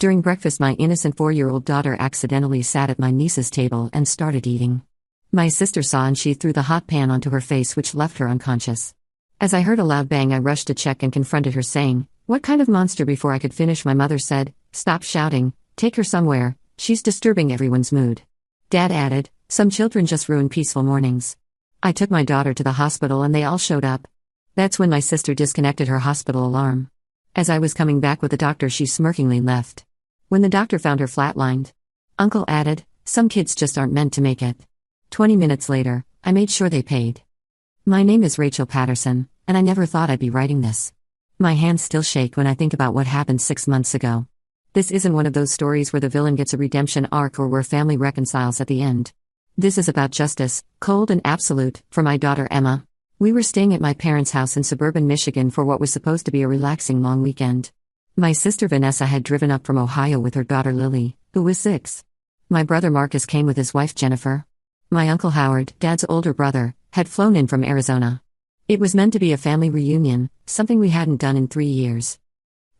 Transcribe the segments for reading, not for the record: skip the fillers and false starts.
During breakfast, my innocent 4-year-old daughter accidentally sat at my niece's table and started eating. My sister saw and she threw the hot pan onto her face, which left her unconscious. As I heard a loud bang, I rushed to check and confronted her, saying, "What kind of monster?" Before I could finish, my mother said, "Stop shouting, take her somewhere, she's disturbing everyone's mood." Dad added, "Some children just ruin peaceful mornings." I took my daughter to the hospital and they all showed up. That's when my sister disconnected her hospital alarm. As I was coming back with the doctor, she smirkingly left. When the doctor found her flatlined, Uncle added, "Some kids just aren't meant to make it." 20 minutes later, I made sure they paid. My name is Rachel Patterson, and I never thought I'd be writing this. My hands still shake when I think about what happened 6 months ago. This isn't one of those stories where the villain gets a redemption arc or where family reconciles at the end. This is about justice, cold and absolute, for my daughter Emma. We were staying at my parents' house in suburban Michigan for what was supposed to be a relaxing long weekend. My sister Vanessa had driven up from Ohio with her daughter Lily, who was 6. My brother Marcus came with his wife Jennifer. My uncle Howard, Dad's older brother, had flown in from Arizona. It was meant to be a family reunion, something we hadn't done in 3 years.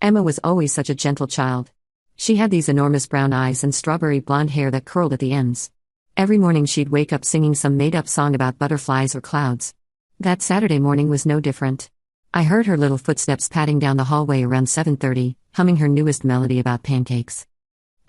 Emma was always such a gentle child. She had these enormous brown eyes and strawberry blonde hair that curled at the ends. Every morning she'd wake up singing some made-up song about butterflies or clouds. That Saturday morning was no different. I heard her little footsteps padding down the hallway around 7:30, humming her newest melody about pancakes.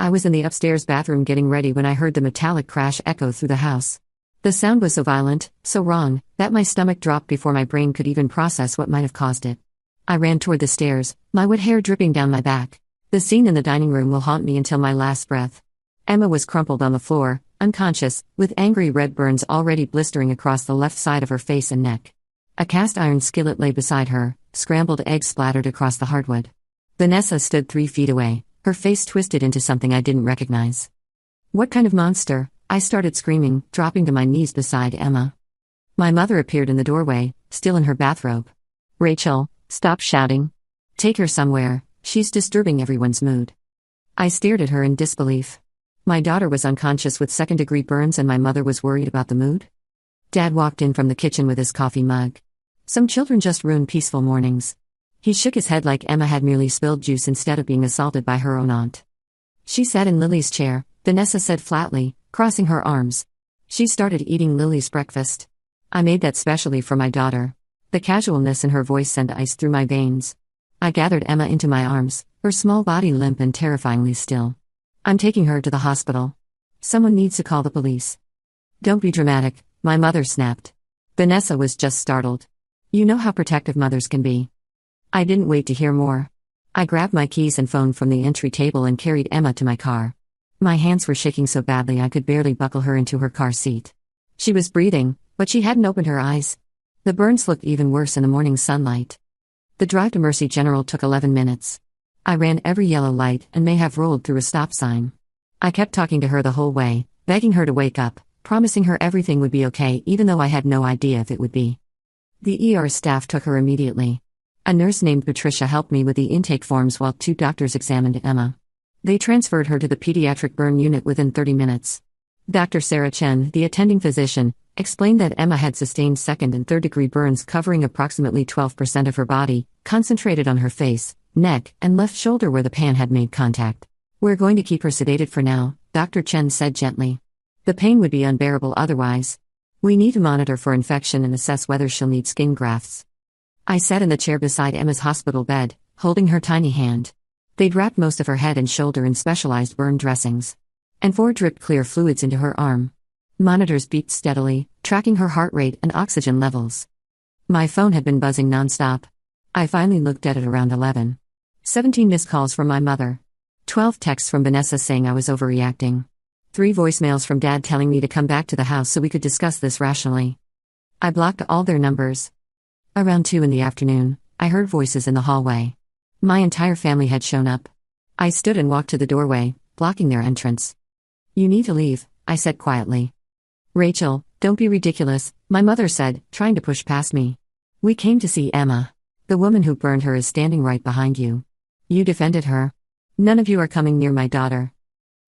I was in the upstairs bathroom getting ready when I heard the metallic crash echo through the house. The sound was so violent, so wrong, that my stomach dropped before my brain could even process what might have caused it. I ran toward the stairs, my wet hair dripping down my back. The scene in the dining room will haunt me until my last breath. Emma was crumpled on the floor, unconscious, with angry red burns already blistering across the left side of her face and neck. A cast iron skillet lay beside her, scrambled eggs splattered across the hardwood. Vanessa stood 3 feet away, her face twisted into something I didn't recognize. "What kind of monster?" I started screaming, dropping to my knees beside Emma. My mother appeared in the doorway, still in her bathrobe. "Rachel, stop shouting. Take her somewhere, she's disturbing everyone's mood." I stared at her in disbelief. My daughter was unconscious with second-degree burns and my mother was worried about the mood? Dad walked in from the kitchen with his coffee mug. "Some children just ruin peaceful mornings." He shook his head like Emma had merely spilled juice instead of being assaulted by her own aunt. "She sat in Lily's chair," Vanessa said flatly, crossing her arms. "She started eating Lily's breakfast. I made that specially for my daughter." The casualness in her voice sent ice through my veins. I gathered Emma into my arms, her small body limp and terrifyingly still. "I'm taking her to the hospital. Someone needs to call the police." "Don't be dramatic," my mother snapped. Vanessa was just startled. You know how protective mothers can be. I didn't wait to hear more. I grabbed my keys and phone from the entry table and carried Emma to my car. My hands were shaking so badly I could barely buckle her into her car seat. She was breathing, but she hadn't opened her eyes. The burns looked even worse in the morning sunlight. The drive to Mercy General took 11 minutes. I ran every yellow light and may have rolled through a stop sign. I kept talking to her the whole way, begging her to wake up, promising her everything would be okay even though I had no idea if it would be. The ER staff took her immediately. A nurse named Patricia helped me with the intake forms while 2 doctors examined Emma. They transferred her to the pediatric burn unit within 30 minutes. Dr. Sarah Chen, the attending physician, explained that Emma had sustained second and third-degree burns covering approximately 12% of her body, concentrated on her face, neck, and left shoulder where the pan had made contact. "We're going to keep her sedated for now," Dr. Chen said gently. "The pain would be unbearable otherwise. We need to monitor for infection and assess whether she'll need skin grafts." I sat in the chair beside Emma's hospital bed, holding her tiny hand. They'd wrapped most of her head and shoulder in specialized burn dressings. And 4 dripped clear fluids into her arm. Monitors beeped steadily, tracking her heart rate and oxygen levels. My phone had been buzzing nonstop. I finally looked at it around 11. 17 missed calls from my mother. 12 texts from Vanessa saying I was overreacting. 3 voicemails from Dad telling me to come back to the house so we could discuss this rationally. I blocked all their numbers. Around 2 in the afternoon, I heard voices in the hallway. My entire family had shown up. I stood and walked to the doorway, blocking their entrance. "You need to leave," I said quietly. "Rachel, don't be ridiculous," my mother said, trying to push past me. "We came to see Emma. The woman who burned her is standing right behind you. You defended her. None of you are coming near my daughter."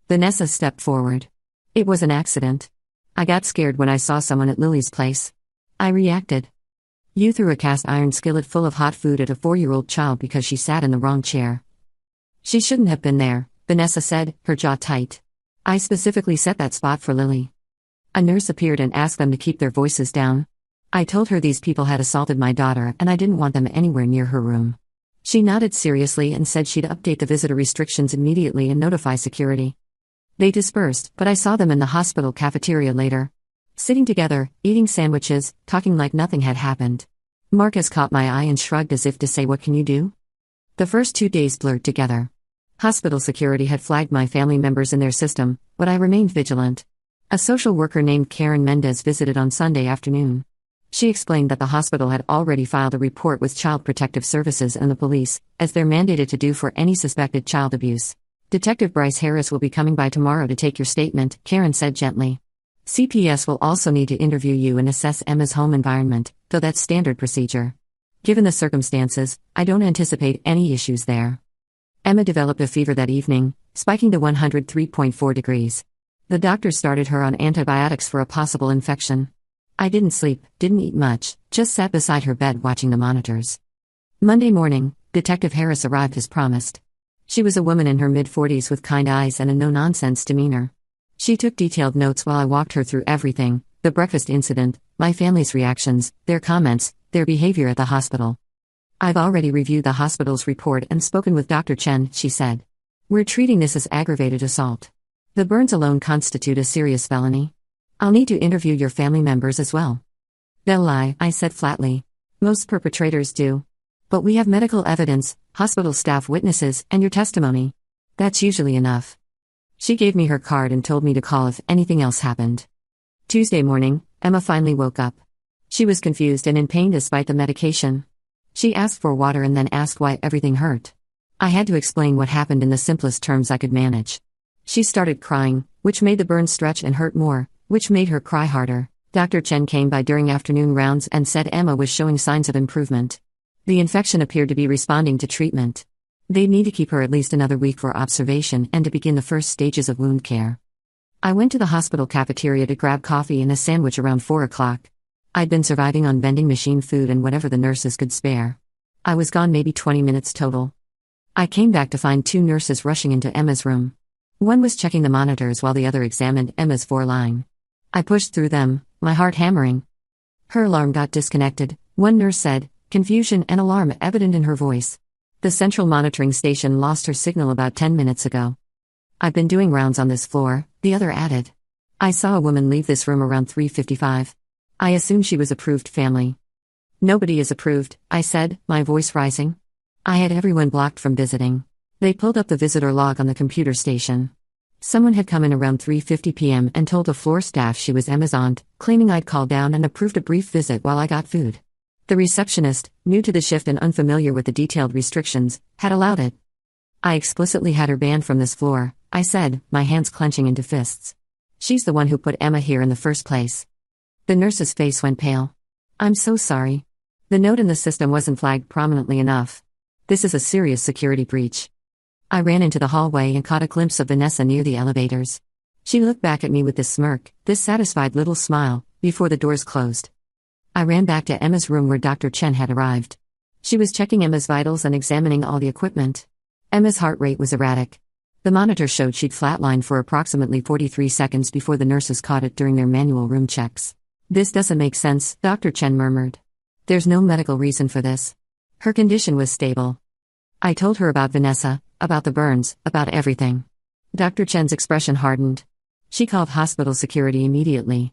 Vanessa stepped forward. "It was an accident. I got scared when I saw someone at Lily's place. I reacted." "You threw a cast iron skillet full of hot food at a 4-year-old child because she sat in the wrong chair. She shouldn't have been there," Vanessa said, her jaw tight. I specifically set that spot for Lily. A nurse appeared and asked them to keep their voices down. I told her these people had assaulted my daughter and I didn't want them anywhere near her room. She nodded seriously and said she'd update the visitor restrictions immediately and notify security. They dispersed, but I saw them in the hospital cafeteria later. Sitting together, eating sandwiches, talking like nothing had happened. Marcus caught my eye and shrugged as if to say, "What can you do?" The first 2 days blurred together. Hospital security had flagged my family members in their system, but I remained vigilant. A social worker named Karen Mendez visited on Sunday afternoon. She explained that the hospital had already filed a report with Child Protective Services and the police, as they're mandated to do for any suspected child abuse. Detective Bryce Harris will be coming by tomorrow to take your statement, Karen said gently. CPS will also need to interview you and assess Emma's home environment, though that's standard procedure. Given the circumstances, I don't anticipate any issues there. Emma developed a fever that evening, spiking to 103.4 degrees. The doctor started her on antibiotics for a possible infection. I didn't sleep, didn't eat much, just sat beside her bed watching the monitors. Monday morning, Detective Harris arrived as promised. She was a woman in her mid-40s with kind eyes and a no-nonsense demeanor. She took detailed notes while I walked her through everything: the breakfast incident, my family's reactions, their comments, their behavior at the hospital. I've already reviewed the hospital's report and spoken with Dr. Chen, she said. We're treating this as aggravated assault. The burns alone constitute a serious felony. I'll need to interview your family members as well. They'll lie, I said flatly. Most perpetrators do. But we have medical evidence, hospital staff witnesses, and your testimony. That's usually enough. She gave me her card and told me to call if anything else happened. Tuesday morning, Emma finally woke up. She was confused and in pain despite the medication. She asked for water and then asked why everything hurt. I had to explain what happened in the simplest terms I could manage. She started crying, which made the burn stretch and hurt more, which made her cry harder. Dr. Chen came by during afternoon rounds and said Emma was showing signs of improvement. The infection appeared to be responding to treatment. They'd need to keep her at least another week for observation and to begin the first stages of wound care. I went to the hospital cafeteria to grab coffee and a sandwich around 4 o'clock. I'd been surviving on vending machine food and whatever the nurses could spare. I was gone maybe 20 minutes total. I came back to find 2 nurses rushing into Emma's room. One was checking the monitors while the other examined Emma's 4-line. I pushed through them, my heart hammering. Her alarm got disconnected, one nurse said, confusion and alarm evident in her voice. The central monitoring station lost her signal about 10 minutes ago. I've been doing rounds on this floor, the other added. I saw a woman leave this room around 3:55. I assume she was approved family. Nobody is approved, I said, my voice rising. I had everyone blocked from visiting. They pulled up the visitor log on the computer station. Someone had come in around 3:50 p.m. and told the floor staff she was Emma's aunt, claiming I'd called down and approved a brief visit while I got food. The receptionist, new to the shift and unfamiliar with the detailed restrictions, had allowed it. I explicitly had her banned from this floor, I said, my hands clenching into fists. She's the one who put Emma here in the first place. The nurse's face went pale. I'm so sorry. The note in the system wasn't flagged prominently enough. This is a serious security breach. I ran into the hallway and caught a glimpse of Vanessa near the elevators. She looked back at me with this smirk, this satisfied little smile, before the doors closed. I ran back to Emma's room where Dr. Chen had arrived. She was checking Emma's vitals and examining all the equipment. Emma's heart rate was erratic. The monitor showed she'd flatlined for approximately 43 seconds before the nurses caught it during their manual room checks. This doesn't make sense, Dr. Chen murmured. There's no medical reason for this. Her condition was stable. I told her about Vanessa, about the burns, about everything. Dr. Chen's expression hardened. She called hospital security immediately.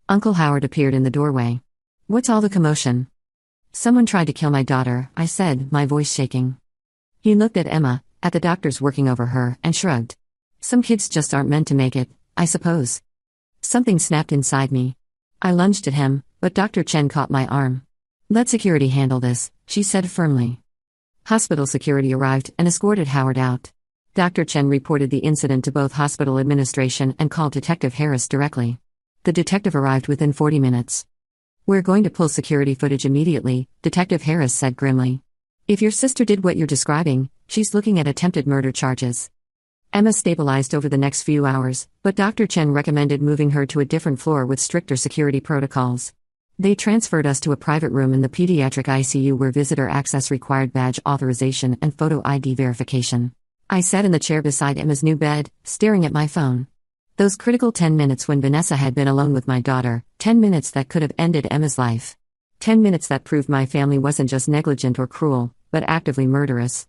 Uncle Howard appeared in the doorway. What's all the commotion? Someone tried to kill my daughter, I said, my voice shaking. He looked at Emma, at the doctors working over her, and shrugged. Some kids just aren't meant to make it, I suppose. Something snapped inside me. I lunged at him, but Dr. Chen caught my arm. Let security handle this, she said firmly. Hospital security arrived and escorted Howard out. Dr. Chen reported the incident to both hospital administration and called Detective Harris directly. The detective arrived within 40 minutes. We're going to pull security footage immediately, Detective Harris said grimly. If your sister did what you're describing, she's looking at attempted murder charges. Emma stabilized over the next few hours, but Dr. Chen recommended moving her to a different floor with stricter security protocols. They transferred us to a private room in the pediatric ICU where visitor access required badge authorization and photo ID verification. I sat in the chair beside Emma's new bed, staring at my phone. Those critical 10 minutes when Vanessa had been alone with my daughter, 10 minutes that could have ended Emma's life. 10 minutes that proved my family wasn't just negligent or cruel, but actively murderous.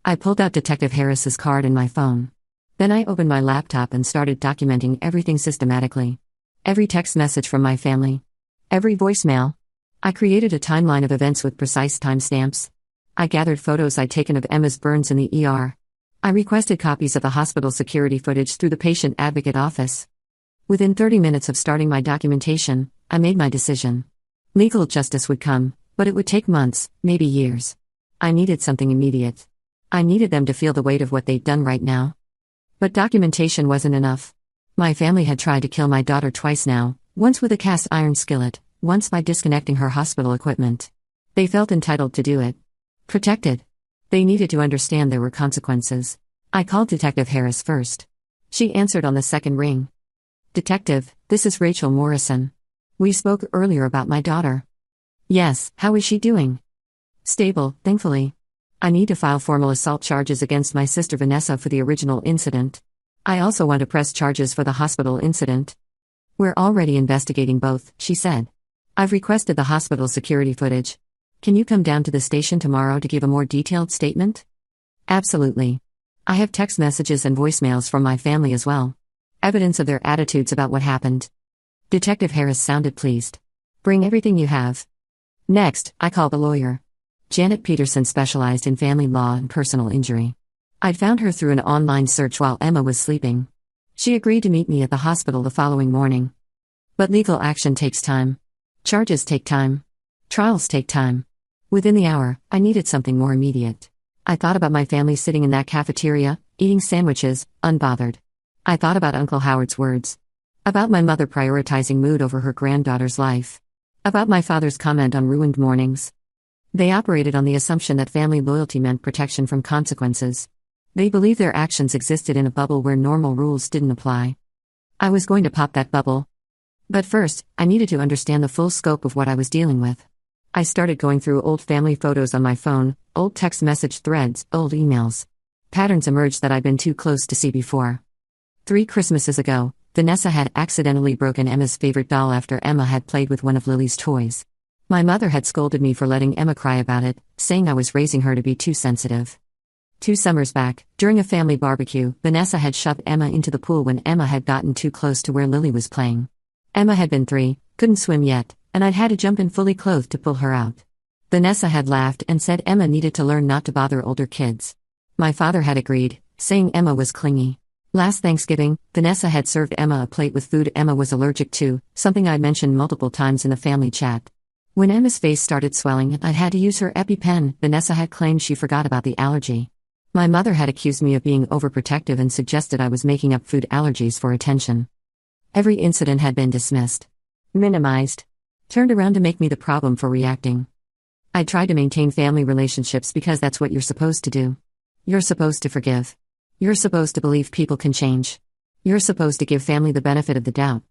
I pulled out Detective Harris's card in my phone. Then I opened my laptop and started documenting everything systematically. Every text message from my family. Every voicemail. I created a timeline of events with precise timestamps. I gathered photos I'd taken of Emma's burns in the ER. I requested copies of the hospital security footage through the patient advocate office. Within 30 minutes of starting my documentation, I made my decision. Legal justice would come, but it would take months, maybe years. I needed something immediate. I needed them to feel the weight of what they'd done right now. But documentation wasn't enough. My family had tried to kill my daughter twice now, once with a cast iron skillet, once by disconnecting her hospital equipment. They felt entitled to do it. Protected. They needed to understand there were consequences. I called Detective Harris first. She answered on the second ring. "Detective, this is Rachel Morrison. We spoke earlier about my daughter." "Yes, how is she doing?" "Stable, thankfully. I need to file formal assault charges against my sister Vanessa for the original incident. I also want to press charges for the hospital incident." "We're already investigating both," she said. "I've requested the hospital security footage. Can you come down to the station tomorrow to give a more detailed statement?" "Absolutely. I have text messages and voicemails from my family as well. Evidence of their attitudes about what happened." Detective Harris sounded pleased. "Bring everything you have." Next, I called a lawyer. Janet Peterson specialized in family law and personal injury. I'd found her through an online search while Emma was sleeping. She agreed to meet me at the hospital the following morning. But legal action takes time. Charges take time. Trials take time. Within the hour, I needed something more immediate. I thought about my family sitting in that cafeteria, eating sandwiches, unbothered. I thought about Uncle Howard's words. About my mother prioritizing mood over her granddaughter's life. About my father's comment on ruined mornings. They operated on the assumption that family loyalty meant protection from consequences. They believed their actions existed in a bubble where normal rules didn't apply. I was going to pop that bubble. But first, I needed to understand the full scope of what I was dealing with. I started going through old family photos on my phone, old text message threads, old emails. Patterns emerged that I'd been too close to see before. 3 Christmases ago, Vanessa had accidentally broken Emma's favorite doll after Emma had played with one of Lily's toys. My mother had scolded me for letting Emma cry about it, saying I was raising her to be too sensitive. 2 summers back, during a family barbecue, Vanessa had shoved Emma into the pool when Emma had gotten too close to where Lily was playing. Emma had been 3, couldn't swim yet, and I'd had to jump in fully clothed to pull her out. Vanessa had laughed and said Emma needed to learn not to bother older kids. My father had agreed, saying Emma was clingy. Last Thanksgiving, Vanessa had served Emma a plate with food Emma was allergic to, something I'd mentioned multiple times in the family chat. When Emma's face started swelling and I'd had to use her EpiPen, Vanessa had claimed she forgot about the allergy. My mother had accused me of being overprotective and suggested I was making up food allergies for attention. Every incident had been dismissed. Minimized. Turned around to make me the problem for reacting. I tried to maintain family relationships because that's what you're supposed to do. You're supposed to forgive. You're supposed to believe people can change. You're supposed to give family the benefit of the doubt.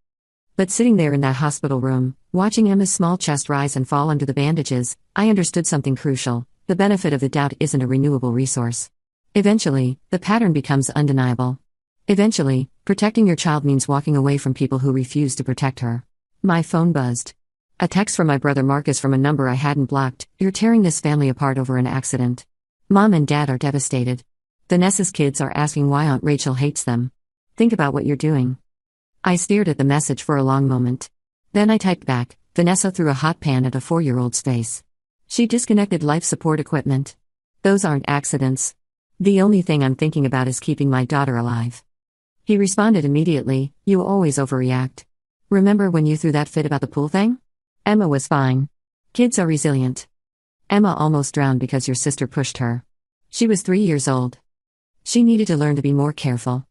But sitting there in that hospital room, watching Emma's small chest rise and fall under the bandages, I understood something crucial. The benefit of the doubt isn't a renewable resource. Eventually, the pattern becomes undeniable. Eventually, protecting your child means walking away from people who refuse to protect her. My phone buzzed. A text from my brother Marcus from a number I hadn't blocked. "You're tearing this family apart over an accident. Mom and Dad are devastated. Vanessa's kids are asking why Aunt Rachel hates them. Think about what you're doing." I stared at the message for a long moment. Then I typed back, "Vanessa threw a hot pan at a 4-year-old's face. She disconnected life support equipment. Those aren't accidents. The only thing I'm thinking about is keeping my daughter alive." He responded immediately, "You always overreact. Remember when you threw that fit about the pool thing? Emma was fine. Kids are resilient. Emma almost drowned because your sister pushed her. She was 3 years old. She needed to learn to be more careful."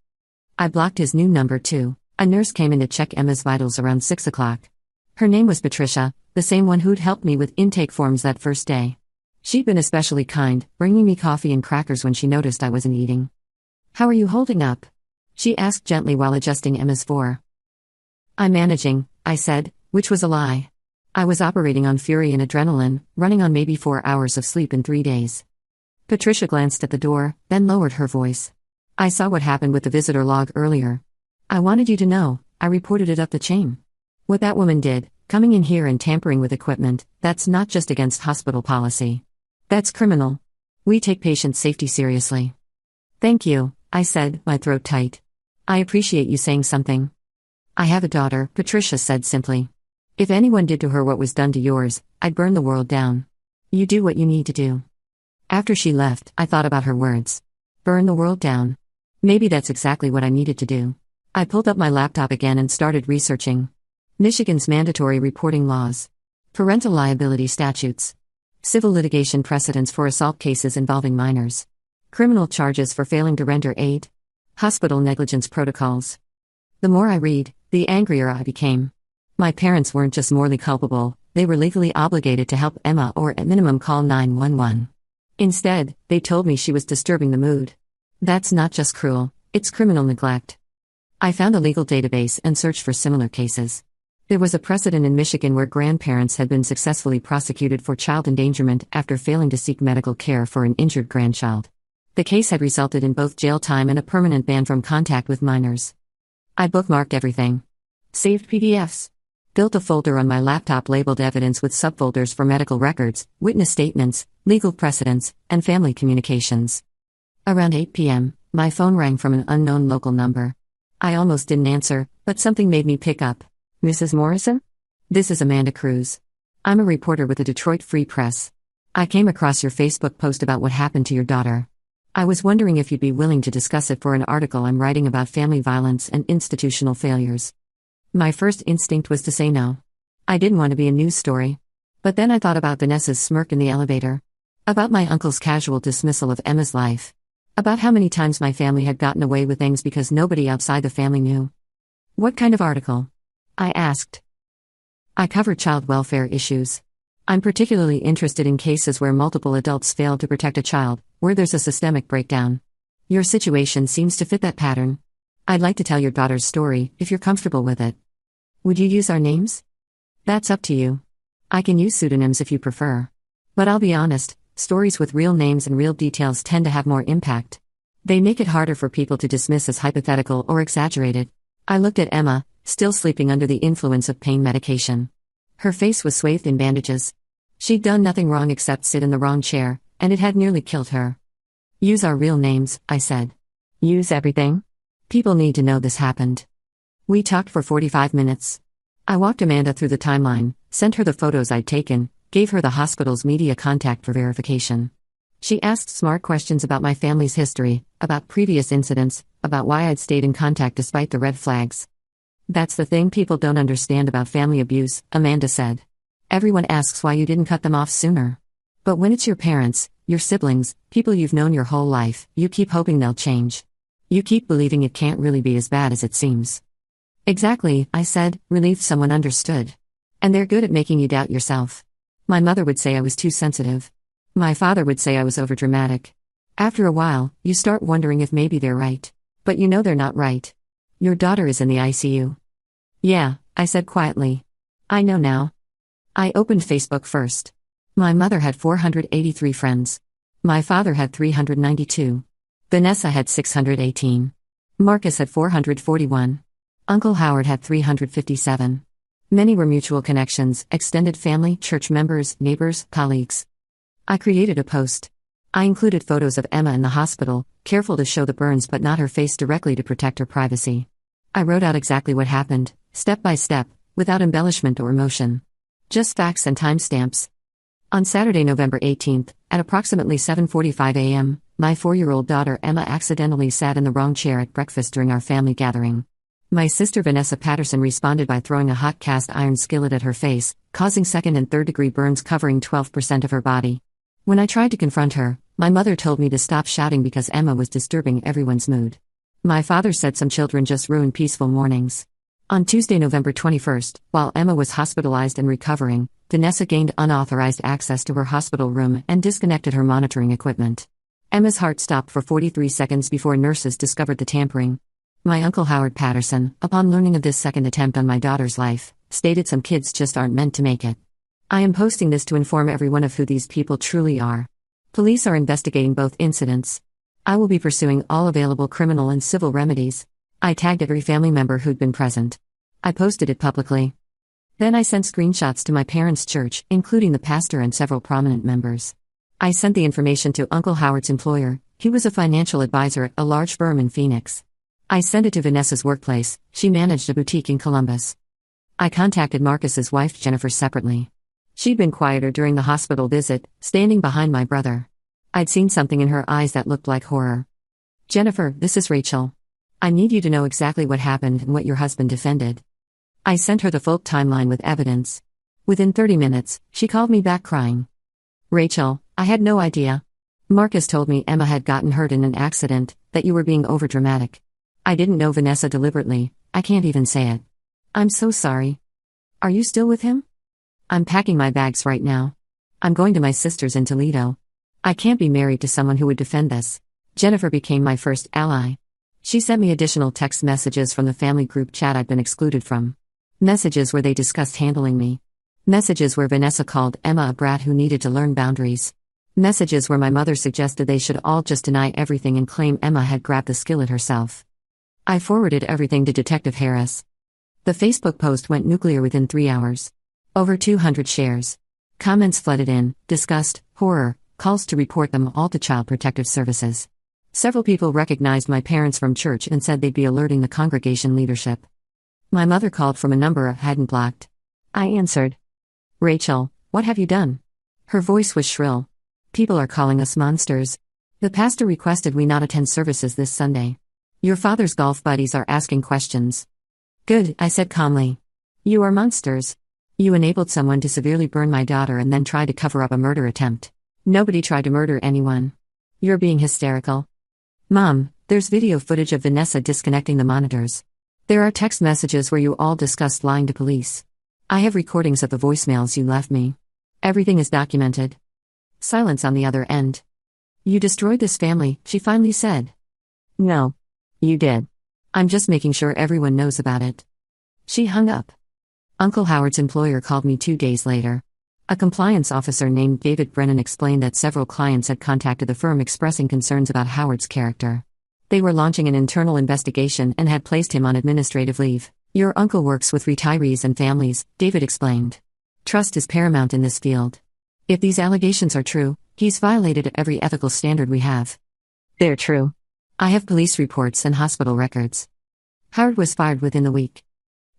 I blocked his new number too. A nurse came in to check Emma's vitals around 6 o'clock. Her name was Patricia, the same one who'd helped me with intake forms that first day. She'd been especially kind, bringing me coffee and crackers when she noticed I wasn't eating. "How are you holding up?" she asked gently while adjusting Emma's for. "I'm managing," I said, which was a lie. I was operating on fury and adrenaline, running on maybe 4 hours of sleep in 3 days. Patricia glanced at the door, then lowered her voice. I saw what happened with the visitor log earlier. I wanted you to know, I reported it up the chain. What that woman did, coming in here and tampering with equipment, that's not just against hospital policy. That's criminal. We take patient safety seriously. Thank you, I said, my throat tight. I appreciate you saying something. I have a daughter, Patricia said simply. If anyone did to her what was done to yours, I'd burn the world down. You do what you need to do. After she left, I thought about her words. Burn the world down. Maybe that's exactly what I needed to do. I pulled up my laptop again and started researching. Michigan's mandatory reporting laws. Parental liability statutes. Civil litigation precedents for assault cases involving minors. Criminal charges for failing to render aid. Hospital negligence protocols. The more I read, the angrier I became. My parents weren't just morally culpable, they were legally obligated to help Emma or at minimum call 911. Instead, they told me she was disturbing the mood. That's not just cruel, it's criminal neglect. I found a legal database and searched for similar cases. There was a precedent in Michigan where grandparents had been successfully prosecuted for child endangerment after failing to seek medical care for an injured grandchild. The case had resulted in both jail time and a permanent ban from contact with minors. I bookmarked everything. Saved PDFs. Built a folder on my laptop labeled evidence with subfolders for medical records, witness statements, legal precedents, and family communications. Around 8 p.m., my phone rang from an unknown local number. I almost didn't answer, but something made me pick up. Mrs. Morrison? This is Amanda Cruz. I'm a reporter with the Detroit Free Press. I came across your Facebook post about what happened to your daughter. I was wondering if you'd be willing to discuss it for an article I'm writing about family violence and institutional failures. My first instinct was to say no. I didn't want to be a news story. But then I thought about Vanessa's smirk in the elevator. About my uncle's casual dismissal of Emma's life. About how many times my family had gotten away with things because nobody outside the family knew. What kind of article? I asked. I cover child welfare issues. I'm particularly interested in cases where multiple adults fail to protect a child, where there's a systemic breakdown. Your situation seems to fit that pattern. I'd like to tell your daughter's story, if you're comfortable with it. Would you use our names? That's up to you. I can use pseudonyms if you prefer. But I'll be honest, stories with real names and real details tend to have more impact. They make it harder for people to dismiss as hypothetical or exaggerated. I looked at Emma, still sleeping under the influence of pain medication. Her face was swathed in bandages. She'd done nothing wrong except sit in the wrong chair, and it had nearly killed her. Use our real names, I said. Use everything? People need to know this happened. We talked for 45 minutes. I walked Amanda through the timeline, sent her the photos I'd taken, gave her the hospital's media contact for verification. She asked smart questions about my family's history, about previous incidents, about why I'd stayed in contact despite the red flags. That's the thing people don't understand about family abuse, Amanda said. Everyone asks why you didn't cut them off sooner. But when it's your parents, your siblings, people you've known your whole life, you keep hoping they'll change. You keep believing it can't really be as bad as it seems. Exactly, I said, relieved someone understood. And they're good at making you doubt yourself. My mother would say I was too sensitive. My father would say I was overdramatic. After a while, you start wondering if maybe they're right. But you know they're not right. Your daughter is in the ICU. Yeah, I said quietly. I know now. I opened Facebook first. My mother had 483 friends. My father had 392. Vanessa had 618. Marcus had 441. Uncle Howard had 357. Many were mutual connections, extended family, church members, neighbors, colleagues. I created a post. I included photos of Emma in the hospital, careful to show the burns but not her face directly to protect her privacy. I wrote out exactly what happened, step by step, without embellishment or emotion. Just facts and timestamps. On Saturday, November 18th, at approximately 7:45 a.m., my 4-year-old daughter Emma accidentally sat in the wrong chair at breakfast during our family gathering. My sister Vanessa Patterson responded by throwing a hot cast iron skillet at her face, causing second and third-degree burns covering 12% of her body. When I tried to confront her, my mother told me to stop shouting because Emma was disturbing everyone's mood. My father said some children just ruin peaceful mornings. On Tuesday, November 21st, while Emma was hospitalized and recovering, Vanessa gained unauthorized access to her hospital room and disconnected her monitoring equipment. Emma's heart stopped for 43 seconds before nurses discovered the tampering. My uncle Howard Patterson, upon learning of this second attempt on my daughter's life, stated some kids just aren't meant to make it. I am posting this to inform everyone of who these people truly are. Police are investigating both incidents. I will be pursuing all available criminal and civil remedies. I tagged every family member who'd been present. I posted it publicly. Then I sent screenshots to my parents' church, including the pastor and several prominent members. I sent the information to Uncle Howard's employer. He was a financial advisor at a large firm in Phoenix. I sent it to Vanessa's workplace. She managed a boutique in Columbus. I contacted Marcus's wife Jennifer separately. She'd been quieter during the hospital visit, standing behind my brother. I'd seen something in her eyes that looked like horror. Jennifer, this is Rachel. I need you to know exactly what happened and what your husband defended. I sent her the full timeline with evidence. Within 30 minutes, she called me back crying. Rachel, I had no idea. Marcus told me Emma had gotten hurt in an accident, that you were being overdramatic. I didn't know Vanessa deliberately, I can't even say it. I'm so sorry. Are you still with him? I'm packing my bags right now. I'm going to my sister's in Toledo. I can't be married to someone who would defend this. Jennifer became my first ally. She sent me additional text messages from the family group chat I'd been excluded from. Messages where they discussed handling me. Messages where Vanessa called Emma a brat who needed to learn boundaries. Messages where my mother suggested they should all just deny everything and claim Emma had grabbed the skillet herself. I forwarded everything to Detective Harris. The Facebook post went nuclear within 3 hours. Over 200 shares. Comments flooded in, disgust, horror, calls to report them all to Child Protective Services. Several people recognized my parents from church and said they'd be alerting the congregation leadership. My mother called from a number I hadn't blocked. I answered. Rachel, what have you done? Her voice was shrill. People are calling us monsters. The pastor requested we not attend services this Sunday. Your father's golf buddies are asking questions. Good, I said calmly. You are monsters. You enabled someone to severely burn my daughter and then tried to cover up a murder attempt. Nobody tried to murder anyone. You're being hysterical. Mom, there's video footage of Vanessa disconnecting the monitors. There are text messages where you all discussed lying to police. I have recordings of the voicemails you left me. Everything is documented. Silence on the other end. You destroyed this family, she finally said. No. You did. I'm just making sure everyone knows about it. She hung up. Uncle Howard's employer called me 2 days later. A compliance officer named David Brennan explained that several clients had contacted the firm expressing concerns about Howard's character. They were launching an internal investigation and had placed him on administrative leave. Your uncle works with retirees and families, David explained. Trust is paramount in this field. If these allegations are true, he's violated every ethical standard we have. They're true. I have police reports and hospital records. Howard was fired within the week.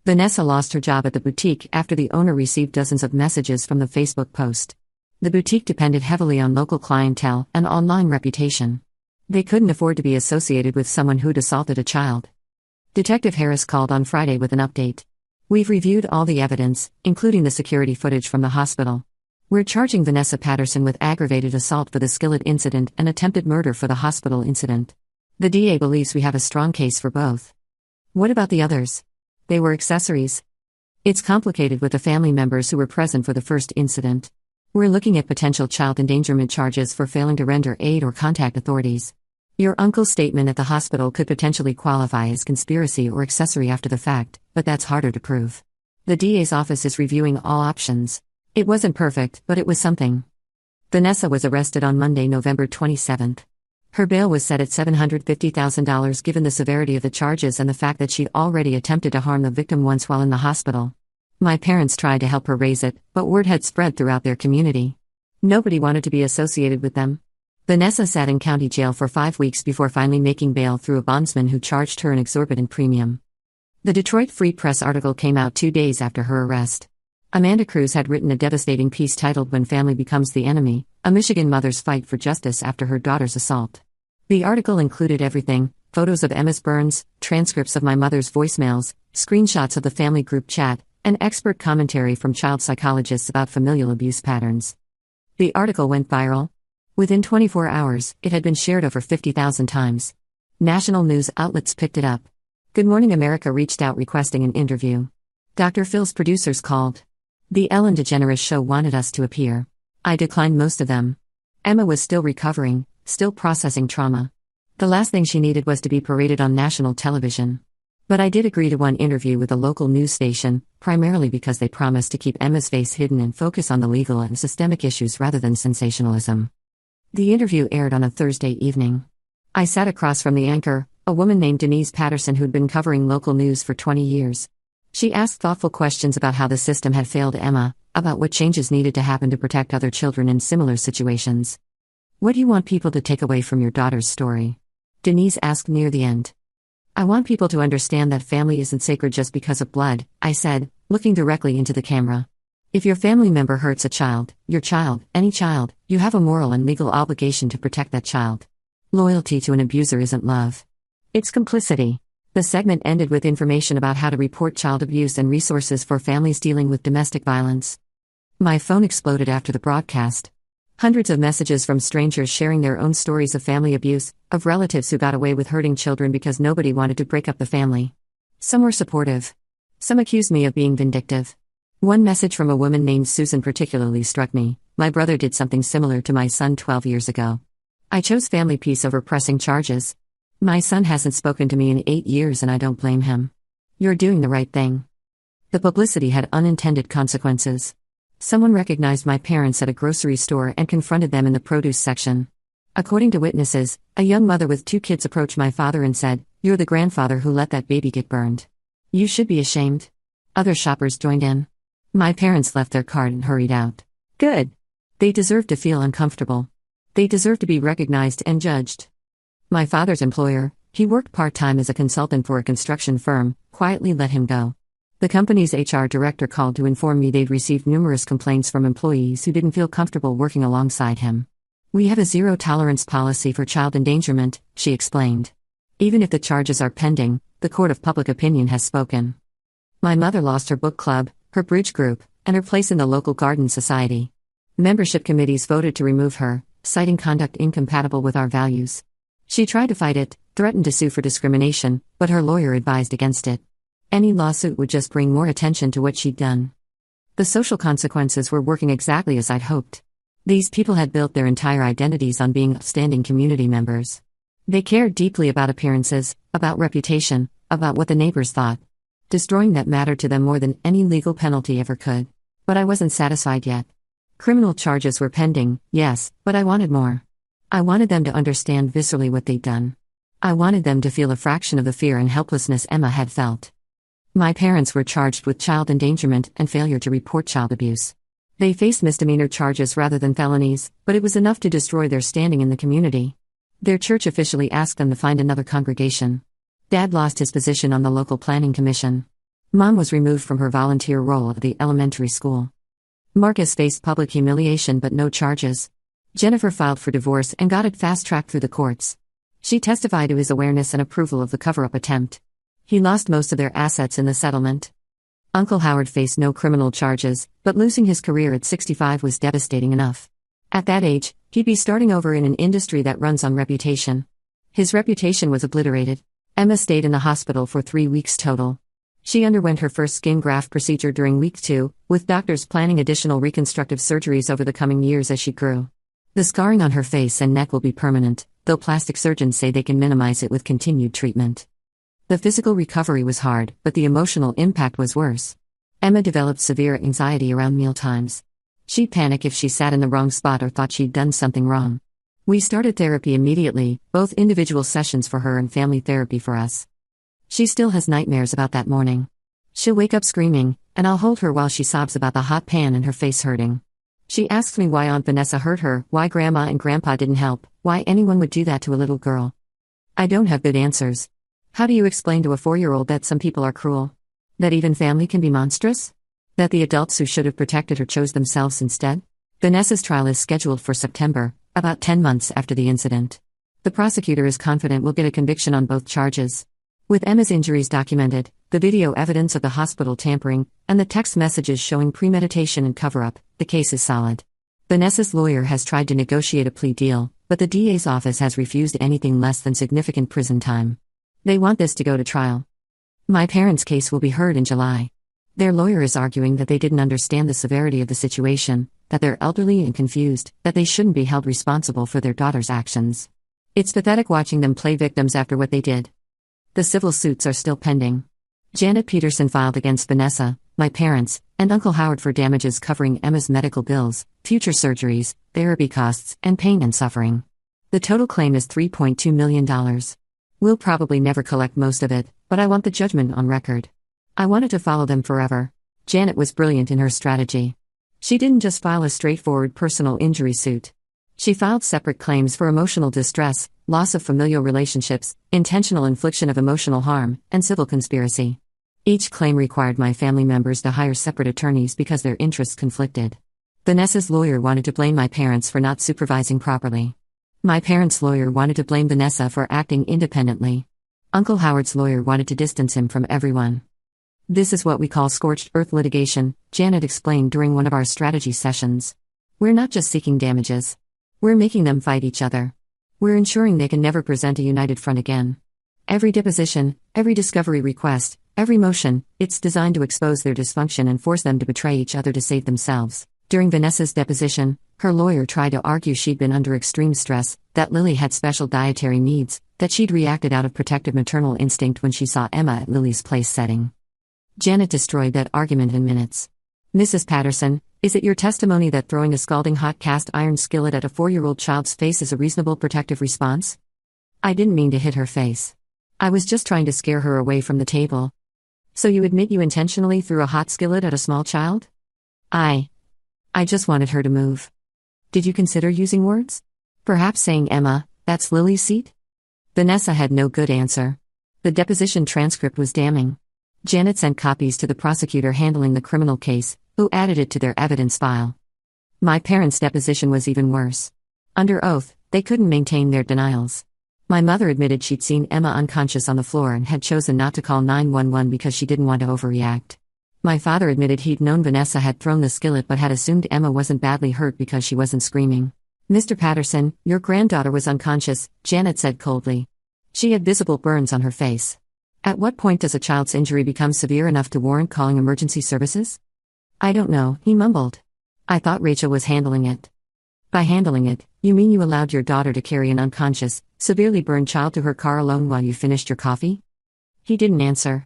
Vanessa lost her job at the boutique after the owner received dozens of messages from the Facebook post. The boutique depended heavily on local clientele and online reputation. They couldn't afford to be associated with someone who'd assaulted a child. Detective Harris called on Friday with an update. We've reviewed all the evidence, including the security footage from the hospital. We're charging Vanessa Patterson with aggravated assault for the skillet incident and attempted murder for the hospital incident. The DA believes we have a strong case for both. What about the others? They were accessories. It's complicated with the family members who were present for the first incident. We're looking at potential child endangerment charges for failing to render aid or contact authorities. Your uncle's statement at the hospital could potentially qualify as conspiracy or accessory after the fact, but that's harder to prove. The DA's office is reviewing all options. It wasn't perfect, but it was something. Vanessa was arrested on Monday, November 27th. Her bail was set at $750,000 given the severity of the charges and the fact that she'd already attempted to harm the victim once while in the hospital. My parents tried to help her raise it, but word had spread throughout their community. Nobody wanted to be associated with them. Vanessa sat in county jail for 5 weeks before finally making bail through a bondsman who charged her an exorbitant premium. The Detroit Free Press article came out 2 days after her arrest. Amanda Cruz had written a devastating piece titled When Family Becomes the Enemy, a Michigan mother's fight for justice after her daughter's assault. The article included everything: photos of Emma's burns, transcripts of my mother's voicemails, screenshots of the family group chat, and expert commentary from child psychologists about familial abuse patterns. The article went viral. Within 24 hours, it had been shared over 50,000 times. National news outlets picked it up. Good Morning America reached out requesting an interview. Dr. Phil's producers called. The Ellen DeGeneres show wanted us to appear. I declined most of them. Emma was still recovering, still processing trauma. The last thing she needed was to be paraded on national television. But I did agree to one interview with a local news station, primarily because they promised to keep Emma's face hidden and focus on the legal and systemic issues rather than sensationalism. The interview aired on a Thursday evening. I sat across from the anchor, a woman named Denise Patterson who'd been covering local news for 20 years. She asked thoughtful questions about how the system had failed Emma, about what changes needed to happen to protect other children in similar situations. "What do you want people to take away from your daughter's story?" Denise asked near the end. "I want people to understand that family isn't sacred just because of blood," I said, looking directly into the camera. "If your family member hurts a child, your child, any child, you have a moral and legal obligation to protect that child. Loyalty to an abuser isn't love. It's complicity." The segment ended with information about how to report child abuse and resources for families dealing with domestic violence. My phone exploded after the broadcast. Hundreds of messages from strangers sharing their own stories of family abuse, of relatives who got away with hurting children because nobody wanted to break up the family. Some were supportive. Some accused me of being vindictive. One message from a woman named Susan particularly struck me. "My brother did something similar to my son 12 years ago. I chose family peace over pressing charges. My son hasn't spoken to me in 8 years and I don't blame him. You're doing the right thing." The publicity had unintended consequences. Someone recognized my parents at a grocery store and confronted them in the produce section. According to witnesses, a young mother with 2 kids approached my father and said, "You're the grandfather who let that baby get burned. You should be ashamed." Other shoppers joined in. My parents left their cart and hurried out. Good. They deserved to feel uncomfortable. They deserved to be recognized and judged. My father's employer, he worked part-time as a consultant for a construction firm, quietly let him go. The company's HR director called to inform me they'd received numerous complaints from employees who didn't feel comfortable working alongside him. "We have a zero-tolerance policy for child endangerment," she explained. "Even if the charges are pending, the court of public opinion has spoken." My mother lost her book club, her bridge group, and her place in the local garden society. Membership committees voted to remove her, citing conduct incompatible with our values. She tried to fight it, threatened to sue for discrimination, but her lawyer advised against it. Any lawsuit would just bring more attention to what she'd done. The social consequences were working exactly as I'd hoped. These people had built their entire identities on being upstanding community members. They cared deeply about appearances, about reputation, about what the neighbors thought. Destroying that mattered to them more than any legal penalty ever could. But I wasn't satisfied yet. Criminal charges were pending, yes, but I wanted more. I wanted them to understand viscerally what they'd done. I wanted them to feel a fraction of the fear and helplessness Emma had felt. My parents were charged with child endangerment and failure to report child abuse. They faced misdemeanor charges rather than felonies, but it was enough to destroy their standing in the community. Their church officially asked them to find another congregation. Dad lost his position on the local planning commission. Mom was removed from her volunteer role at the elementary school. Marcus faced public humiliation but no charges. Jennifer filed for divorce and got it fast-tracked through the courts. She testified to his awareness and approval of the cover-up attempt. He lost most of their assets in the settlement. Uncle Howard faced no criminal charges, but losing his career at 65 was devastating enough. At that age, he'd be starting over in an industry that runs on reputation. His reputation was obliterated. Emma stayed in the hospital for 3 weeks total. She underwent her first skin graft procedure during week 2, with doctors planning additional reconstructive surgeries over the coming years as she grew. The scarring on her face and neck will be permanent, though plastic surgeons say they can minimize it with continued treatment. The physical recovery was hard, but the emotional impact was worse. Emma developed severe anxiety around mealtimes. She'd panic if she sat in the wrong spot or thought she'd done something wrong. We started therapy immediately, both individual sessions for her and family therapy for us. She still has nightmares about that morning. She'll wake up screaming, and I'll hold her while she sobs about the hot pan and her face hurting. She asks me why Aunt Vanessa hurt her, why Grandma and Grandpa didn't help, why anyone would do that to a little girl. I don't have good answers. How do you explain to a 4-year-old that some people are cruel? That even family can be monstrous? That the adults who should have protected her chose themselves instead? Vanessa's trial is scheduled for September, about 10 months after the incident. The prosecutor is confident we'll get a conviction on both charges. With Emma's injuries documented, the video evidence of the hospital tampering, and the text messages showing premeditation and cover-up, the case is solid. Vanessa's lawyer has tried to negotiate a plea deal, but the DA's office has refused anything less than significant prison time. They want this to go to trial. My parents' case will be heard in July. Their lawyer is arguing that they didn't understand the severity of the situation, that they're elderly and confused, that they shouldn't be held responsible for their daughter's actions. It's pathetic watching them play victims after what they did. The civil suits are still pending. Janet Peterson filed against Vanessa, my parents, and Uncle Howard for damages covering Emma's medical bills, future surgeries, therapy costs, and pain and suffering. The total claim is $3.2 million. We'll probably never collect most of it, but I want the judgment on record. I wanted to follow them forever. Janet was brilliant in her strategy. She didn't just file a straightforward personal injury suit. She filed separate claims for emotional distress, loss of familial relationships, intentional infliction of emotional harm, and civil conspiracy. Each claim required my family members to hire separate attorneys because their interests conflicted. Vanessa's lawyer wanted to blame my parents for not supervising properly. My parents' lawyer wanted to blame Vanessa for acting independently. Uncle Howard's lawyer wanted to distance him from everyone. This is what we call scorched earth litigation, Janet explained during one of our strategy sessions. We're not just seeking damages. We're making them fight each other. We're ensuring they can never present a united front again. Every deposition, every discovery request, every motion, it's designed to expose their dysfunction and force them to betray each other to save themselves. During Vanessa's deposition, her lawyer tried to argue she'd been under extreme stress, that Lily had special dietary needs, that she'd reacted out of protective maternal instinct when she saw Emma at Lily's place setting. Janet destroyed that argument in minutes. Mrs. Patterson, is it your testimony that throwing a scalding hot cast iron skillet at a 4-year-old child's face is a reasonable protective response? I didn't mean to hit her face. I was just trying to scare her away from the table. So you admit you intentionally threw a hot skillet at a small child? I just wanted her to move. Did you consider using words? Perhaps saying, Emma, that's Lily's seat? Vanessa had no good answer. The deposition transcript was damning. Janet sent copies to the prosecutor handling the criminal case, who added it to their evidence file. My parents' deposition was even worse. Under oath, they couldn't maintain their denials. My mother admitted she'd seen Emma unconscious on the floor and had chosen not to call 911 because she didn't want to overreact. My father admitted he'd known Vanessa had thrown the skillet but had assumed Emma wasn't badly hurt because she wasn't screaming. Mr. Patterson, your granddaughter was unconscious, Janet said coldly. She had visible burns on her face. At what point does a child's injury become severe enough to warrant calling emergency services? I don't know, he mumbled. I thought Rachel was handling it. By handling it, you mean you allowed your daughter to carry an unconscious, severely burned child to her car alone while you finished your coffee? He didn't answer.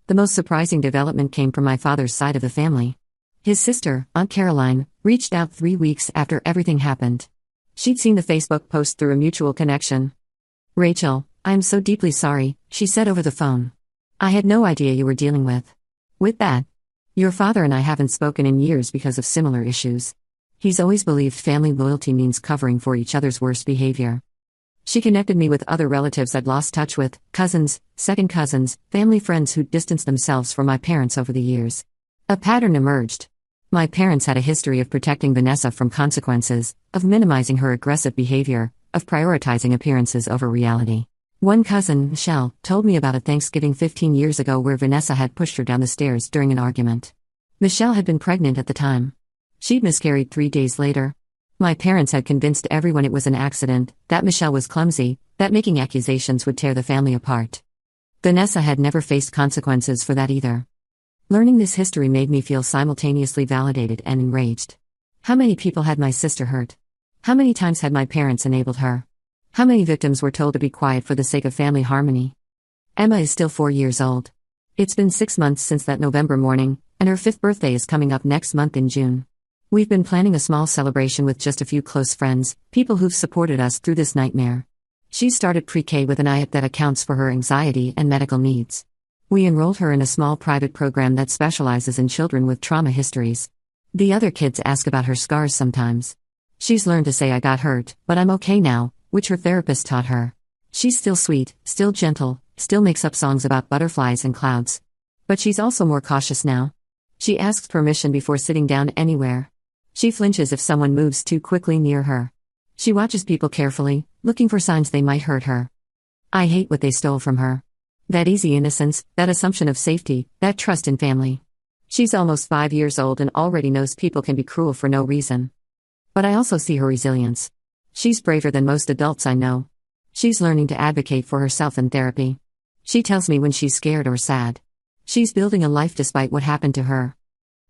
The most surprising development came from my father's side of the family. His sister, Aunt Caroline, reached out 3 weeks after everything happened. She'd seen the Facebook post through a mutual connection. Rachel, I'm so deeply sorry, she said over the phone. I had no idea you were dealing with that. Your father and I haven't spoken in years because of similar issues. He's always believed family loyalty means covering for each other's worst behavior. She connected me with other relatives I'd lost touch with, cousins, second cousins, family friends who'd distanced themselves from my parents over the years. A pattern emerged. My parents had a history of protecting Vanessa from consequences, of minimizing her aggressive behavior, of prioritizing appearances over reality. One cousin, Michelle, told me about a Thanksgiving 15 years ago where Vanessa had pushed her down the stairs during an argument. Michelle had been pregnant at the time. She'd miscarried 3 days later. My parents had convinced everyone it was an accident, that Michelle was clumsy, that making accusations would tear the family apart. Vanessa had never faced consequences for that either. Learning this history made me feel simultaneously validated and enraged. How many people had my sister hurt? How many times had my parents enabled her? How many victims were told to be quiet for the sake of family harmony? Emma is still 4 years old. It's been 6 months since that November morning, and her 5th birthday is coming up next month in June. We've been planning a small celebration with just a few close friends, people who've supported us through this nightmare. She started pre-K with an IAP that accounts for her anxiety and medical needs. We enrolled her in a small private program that specializes in children with trauma histories. The other kids ask about her scars sometimes. She's learned to say I got hurt, but I'm okay now, which her therapist taught her. She's still sweet, still gentle, still makes up songs about butterflies and clouds. But she's also more cautious now. She asks permission before sitting down anywhere. She flinches if someone moves too quickly near her. She watches people carefully, looking for signs they might hurt her. I hate what they stole from her. That easy innocence, that assumption of safety, that trust in family. She's almost 5 years old and already knows people can be cruel for no reason. But I also see her resilience. She's braver than most adults I know. She's learning to advocate for herself in therapy. She tells me when she's scared or sad. She's building a life despite what happened to her.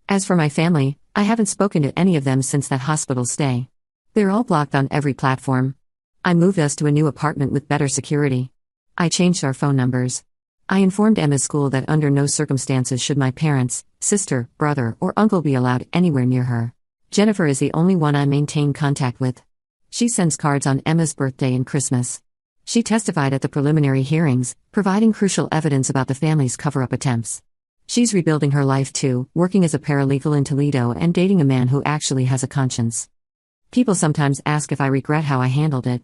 As for my family, I haven't spoken to any of them since that hospital stay. They're all blocked on every platform. I moved us to a new apartment with better security. I changed our phone numbers. I informed Emma's school that under no circumstances should my parents, sister, brother, or uncle be allowed anywhere near her. Jennifer is the only one I maintain contact with. She sends cards on Emma's birthday and Christmas. She testified at the preliminary hearings, providing crucial evidence about the family's cover-up attempts. She's rebuilding her life too, working as a paralegal in Toledo and dating a man who actually has a conscience. People sometimes ask if I regret how I handled it.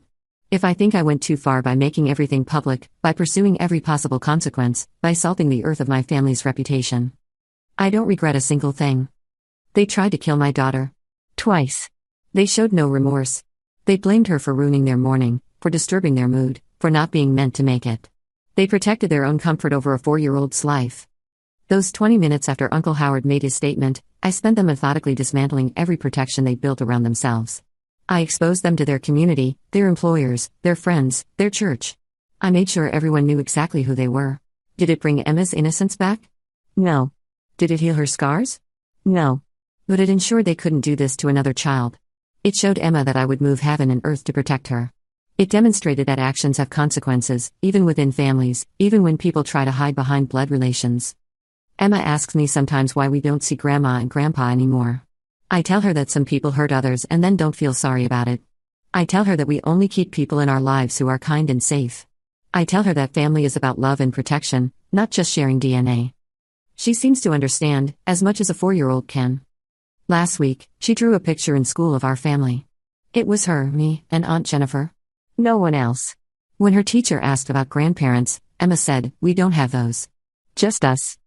If I think I went too far by making everything public, by pursuing every possible consequence, by salting the earth of my family's reputation. I don't regret a single thing. They tried to kill my daughter. Twice. They showed no remorse. They blamed her for ruining their morning, for disturbing their mood, for not being meant to make it. They protected their own comfort over a 4-year-old's life. Those 20 minutes after Uncle Howard made his statement, I spent them methodically dismantling every protection they built around themselves. I exposed them to their community, their employers, their friends, their church. I made sure everyone knew exactly who they were. Did it bring Emma's innocence back? No. Did it heal her scars? No. But it ensured they couldn't do this to another child. It showed Emma that I would move heaven and earth to protect her. It demonstrated that actions have consequences, even within families, even when people try to hide behind blood relations. Emma asks me sometimes why we don't see Grandma and Grandpa anymore. I tell her that some people hurt others and then don't feel sorry about it. I tell her that we only keep people in our lives who are kind and safe. I tell her that family is about love and protection, not just sharing DNA. She seems to understand, as much as a 4-year-old can. Last week, she drew a picture in school of our family. It was her, me, and Aunt Jennifer. No one else. When her teacher asked about grandparents, Emma said, "We don't have those. Just us."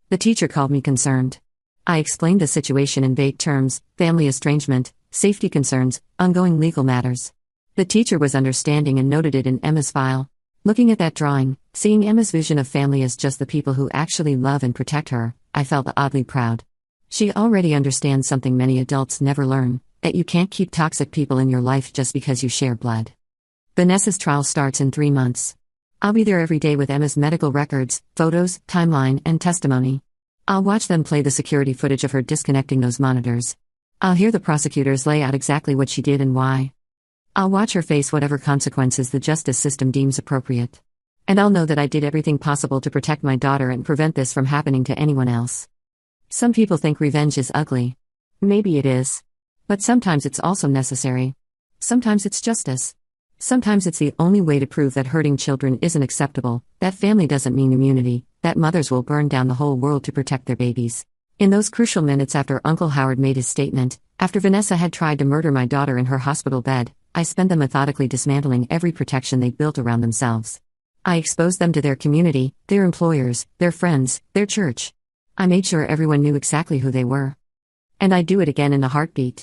The teacher called me concerned. I explained the situation in vague terms: family estrangement, safety concerns, ongoing legal matters. The teacher was understanding and noted it in Emma's file. Looking at that drawing, seeing Emma's vision of family as just the people who actually love and protect her, I felt oddly proud. She already understands something many adults never learn, that you can't keep toxic people in your life just because you share blood. Vanessa's trial starts in 3 months. I'll be there every day with Emma's medical records, photos, timeline, and testimony. I'll watch them play the security footage of her disconnecting those monitors. I'll hear the prosecutors lay out exactly what she did and why. I'll watch her face whatever consequences the justice system deems appropriate. And I'll know that I did everything possible to protect my daughter and prevent this from happening to anyone else. Some people think revenge is ugly. Maybe it is. But sometimes it's also necessary. Sometimes it's justice. Sometimes it's the only way to prove that hurting children isn't acceptable, that family doesn't mean immunity, that mothers will burn down the whole world to protect their babies. In those crucial minutes after Uncle Howard made his statement, after Vanessa had tried to murder my daughter in her hospital bed, I spent them methodically dismantling every protection they built around themselves. I exposed them to their community, their employers, their friends, their church. I made sure everyone knew exactly who they were. And I'd do it again in a heartbeat.